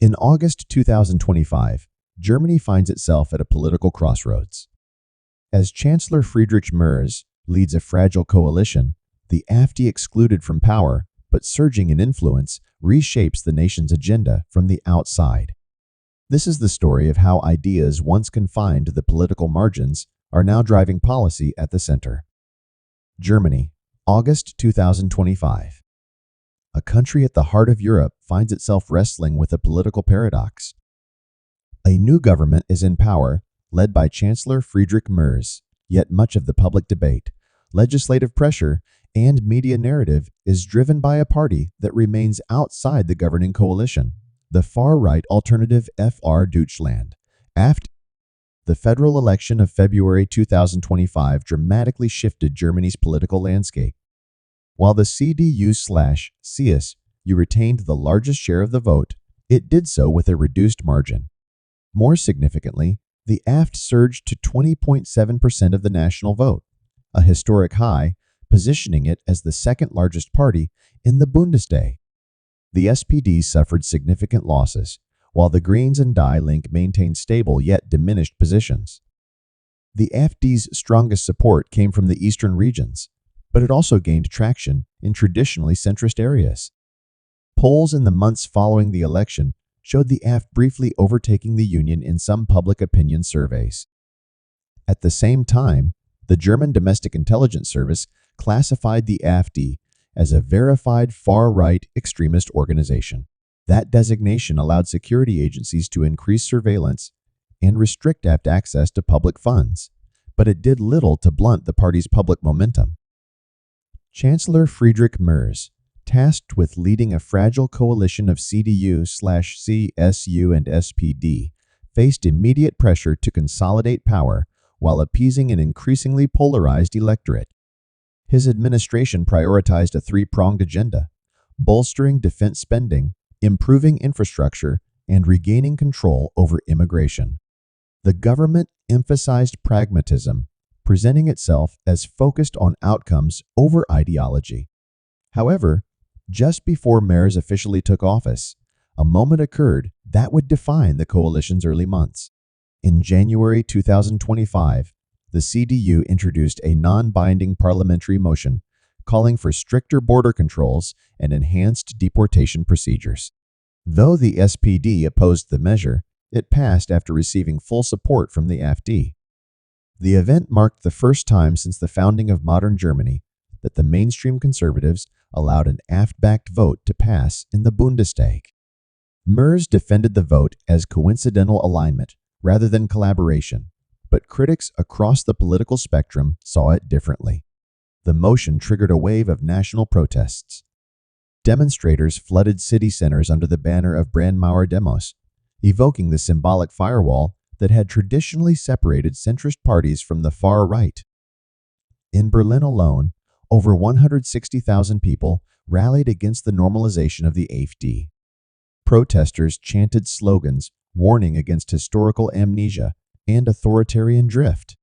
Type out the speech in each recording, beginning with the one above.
In August 2025, Germany finds itself at a political crossroads. As Chancellor Friedrich Merz leads a fragile coalition, the AfD, excluded from power but surging in influence, reshapes the nation's agenda from the outside. This is the story of how ideas once confined to the political margins are now driving policy at the center. Germany, August 2025. A country at the heart of Europe finds itself wrestling with a political paradox. A new government is in power, led by Chancellor Friedrich Merz, yet much of the public debate, legislative pressure, and media narrative is driven by a party that remains outside the governing coalition, the far-right alternative FR Deutschland, AfD. The federal election of February 2025 dramatically shifted Germany's political landscape. While the CDU/CSU retained the largest share of the vote, it did so with a reduced margin. More significantly, the AfD surged to 20.7% of the national vote, a historic high, positioning it as the second largest party in the Bundestag. The SPD suffered significant losses, while the Greens and Die Linke maintained stable yet diminished positions. The AfD's strongest support came from the eastern regions, but it also gained traction in traditionally centrist areas. Polls in the months following the election showed the AfD briefly overtaking the Union in some public opinion surveys. At the same time, the German Domestic Intelligence Service classified the AfD as a verified far-right extremist organization. That designation allowed security agencies to increase surveillance and restrict AfD access to public funds, but it did little to blunt the party's public momentum. Chancellor Friedrich Merz, tasked with leading a fragile coalition of CDU/CSU and SPD, faced immediate pressure to consolidate power while appeasing an increasingly polarized electorate. His administration prioritized a three-pronged agenda: bolstering defense spending, improving infrastructure, and regaining control over immigration. The government emphasized pragmatism, presenting itself as focused on outcomes over ideology. However, just before Merz officially took office, a moment occurred that would define the coalition's early months. In January 2025, the CDU introduced a non-binding parliamentary motion calling for stricter border controls and enhanced deportation procedures. Though the SPD opposed the measure, it passed after receiving full support from the AfD. The event marked the first time since the founding of modern Germany that the mainstream conservatives allowed an AfD-backed vote to pass in the Bundestag. Merz defended the vote as coincidental alignment rather than collaboration, but critics across the political spectrum saw it differently. The motion triggered a wave of national protests. Demonstrators flooded city centers under the banner of Brandmauer Demos, evoking the symbolic firewall that had traditionally separated centrist parties from the far right. In Berlin alone, over 160,000 people rallied against the normalization of the AfD. Protesters chanted slogans warning against historical amnesia and authoritarian drift.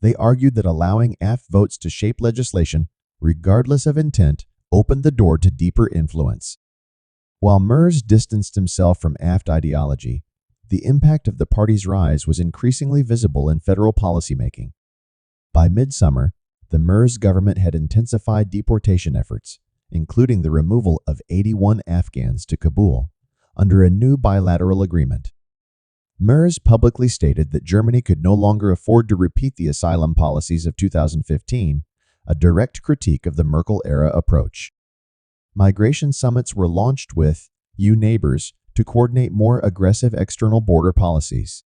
They argued that allowing AfD votes to shape legislation, regardless of intent, opened the door to deeper influence. While Merz distanced himself from AfD ideology, the impact of the party's rise was increasingly visible in federal policymaking. By midsummer, the Merz government had intensified deportation efforts, including the removal of 81 Afghans to Kabul, under a new bilateral agreement. Merz publicly stated that Germany could no longer afford to repeat the asylum policies of 2015, a direct critique of the Merkel-era approach. Migration summits were launched with "You Neighbors" to coordinate more aggressive external border policies.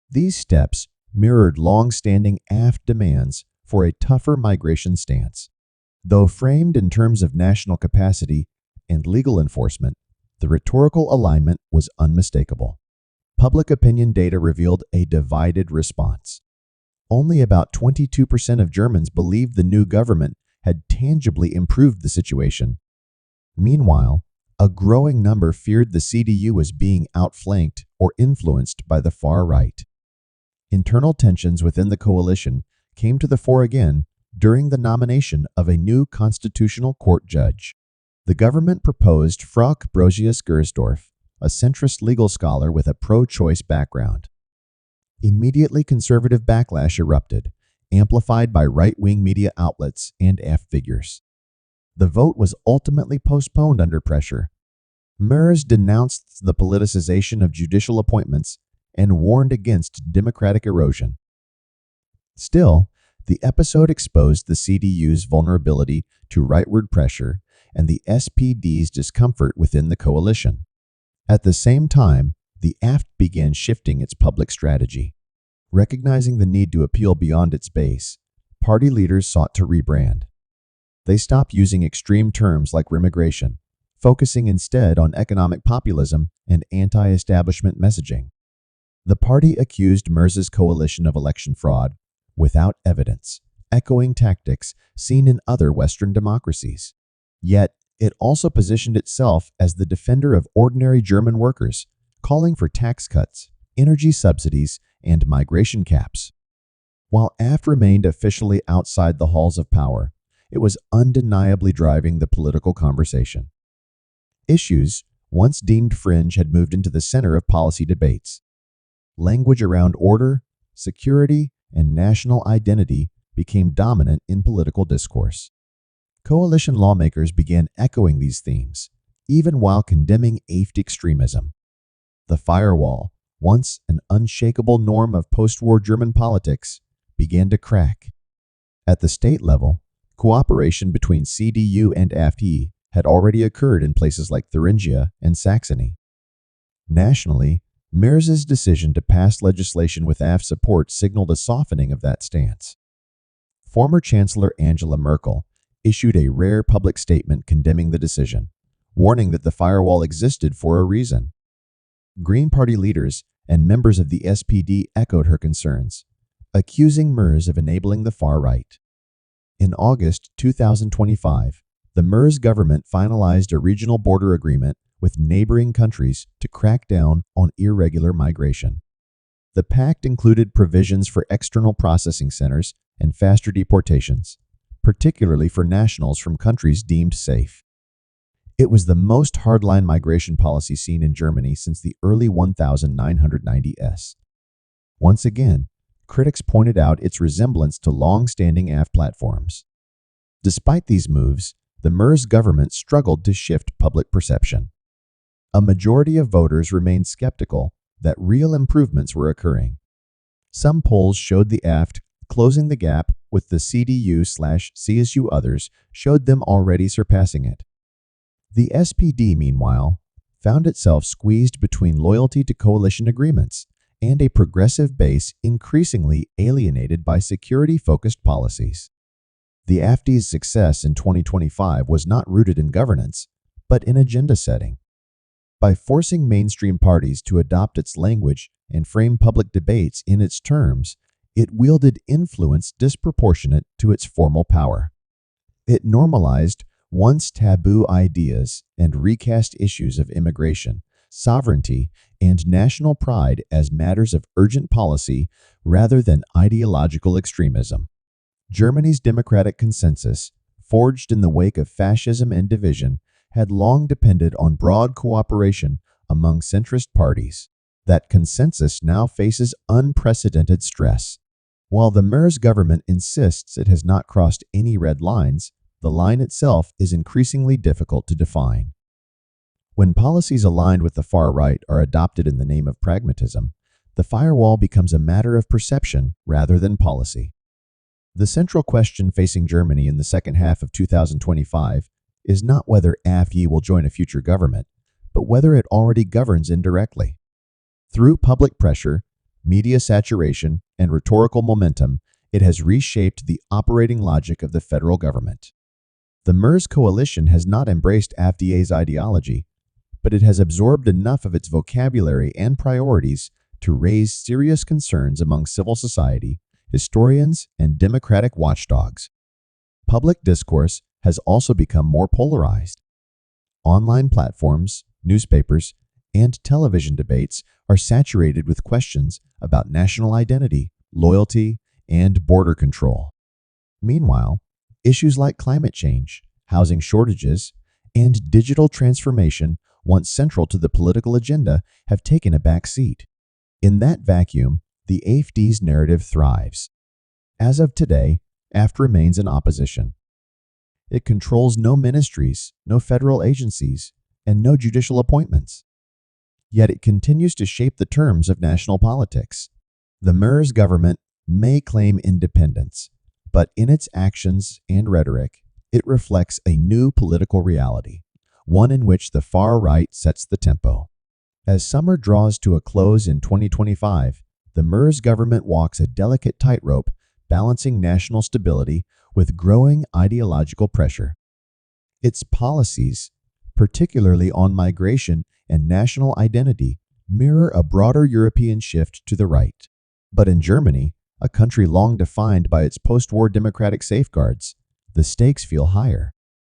These steps mirrored long-standing AfD demands for a tougher migration stance. Though framed in terms of national capacity and legal enforcement, the rhetorical alignment was unmistakable. Public opinion data revealed a divided response. Only about 22% of Germans believed the new government had tangibly improved the situation. Meanwhile, a growing number feared the CDU was being outflanked or influenced by the far right. Internal tensions within the coalition came to the fore again during the nomination of a new constitutional court judge. The government proposed Frau Brosius-Gersdorf, a centrist legal scholar with a pro-choice background. Immediately conservative backlash erupted, amplified by right-wing media outlets and AfD figures. The vote was ultimately postponed under pressure. Merz denounced the politicization of judicial appointments and warned against democratic erosion. Still, the episode exposed the CDU's vulnerability to rightward pressure and the SPD's discomfort within the coalition. At the same time, the AfD began shifting its public strategy. Recognizing the need to appeal beyond its base, party leaders sought to rebrand. They stopped using extreme terms like remigration, focusing instead on economic populism and anti-establishment messaging. The party accused Merz's coalition of election fraud without evidence, echoing tactics seen in other Western democracies. Yet, it also positioned itself as the defender of ordinary German workers, calling for tax cuts, energy subsidies, and migration caps. While AfD remained officially outside the halls of power, it was undeniably driving the political conversation. Issues, once deemed fringe, had moved into the center of policy debates. Language around order, security, and national identity became dominant in political discourse. Coalition lawmakers began echoing these themes, even while condemning AfD extremism. The firewall, once an unshakable norm of post-war German politics, began to crack. At the state level, cooperation between CDU and AfD had already occurred in places like Thuringia and Saxony. Nationally, Merz's decision to pass legislation with AfD support signaled a softening of that stance. Former Chancellor Angela Merkel issued a rare public statement condemning the decision, warning that the firewall existed for a reason. Green Party leaders and members of the SPD echoed her concerns, accusing Merz of enabling the far right. In August 2025, the Merz government finalized a regional border agreement with neighboring countries to crack down on irregular migration. The pact included provisions for external processing centers and faster deportations, particularly for nationals from countries deemed safe. It was the most hardline migration policy seen in Germany since the early 1990s. Once again, critics pointed out its resemblance to long-standing AfD platforms. Despite these moves, the Merz government struggled to shift public perception. A majority of voters remained skeptical that real improvements were occurring. Some polls showed the AfD closing the gap with the CDU/CSU. Others showed them already surpassing it. The SPD, meanwhile, found itself squeezed between loyalty to coalition agreements and a progressive base increasingly alienated by security-focused policies. The AfD's success in 2025 was not rooted in governance, but in agenda setting. By forcing mainstream parties to adopt its language and frame public debates in its terms, it wielded influence disproportionate to its formal power. It normalized once taboo ideas and recast issues of immigration, sovereignty, and national pride as matters of urgent policy rather than ideological extremism. Germany's democratic consensus, forged in the wake of fascism and division, had long depended on broad cooperation among centrist parties. That consensus now faces unprecedented stress. While the Merz government insists it has not crossed any red lines, the line itself is increasingly difficult to define. When policies aligned with the far right are adopted in the name of pragmatism, the firewall becomes a matter of perception rather than policy. The central question facing Germany in the second half of 2025 is not whether AfD will join a future government, but whether it already governs indirectly. Through public pressure, media saturation, and rhetorical momentum, it has reshaped the operating logic of the federal government. The Merz coalition has not embraced AfD's ideology, but it has absorbed enough of its vocabulary and priorities to raise serious concerns among civil society, historians, and democratic watchdogs. Public discourse has also become more polarized. Online platforms, newspapers, and television debates are saturated with questions about national identity, loyalty, and border control. Meanwhile, issues like climate change, housing shortages, and digital transformation once central to the political agenda, have taken a back seat. In that vacuum, the AfD's narrative thrives. As of today, AfD remains in opposition. It controls no ministries, no federal agencies, and no judicial appointments. Yet it continues to shape the terms of national politics. The MERZ government may claim independence, but in its actions and rhetoric, it reflects a new political reality, one in which the far right sets the tempo. As summer draws to a close in 2025, the MERZ government walks a delicate tightrope, balancing national stability with growing ideological pressure. Its policies, particularly on migration and national identity, mirror a broader European shift to the right. But in Germany, a country long defined by its post-war democratic safeguards, the stakes feel higher.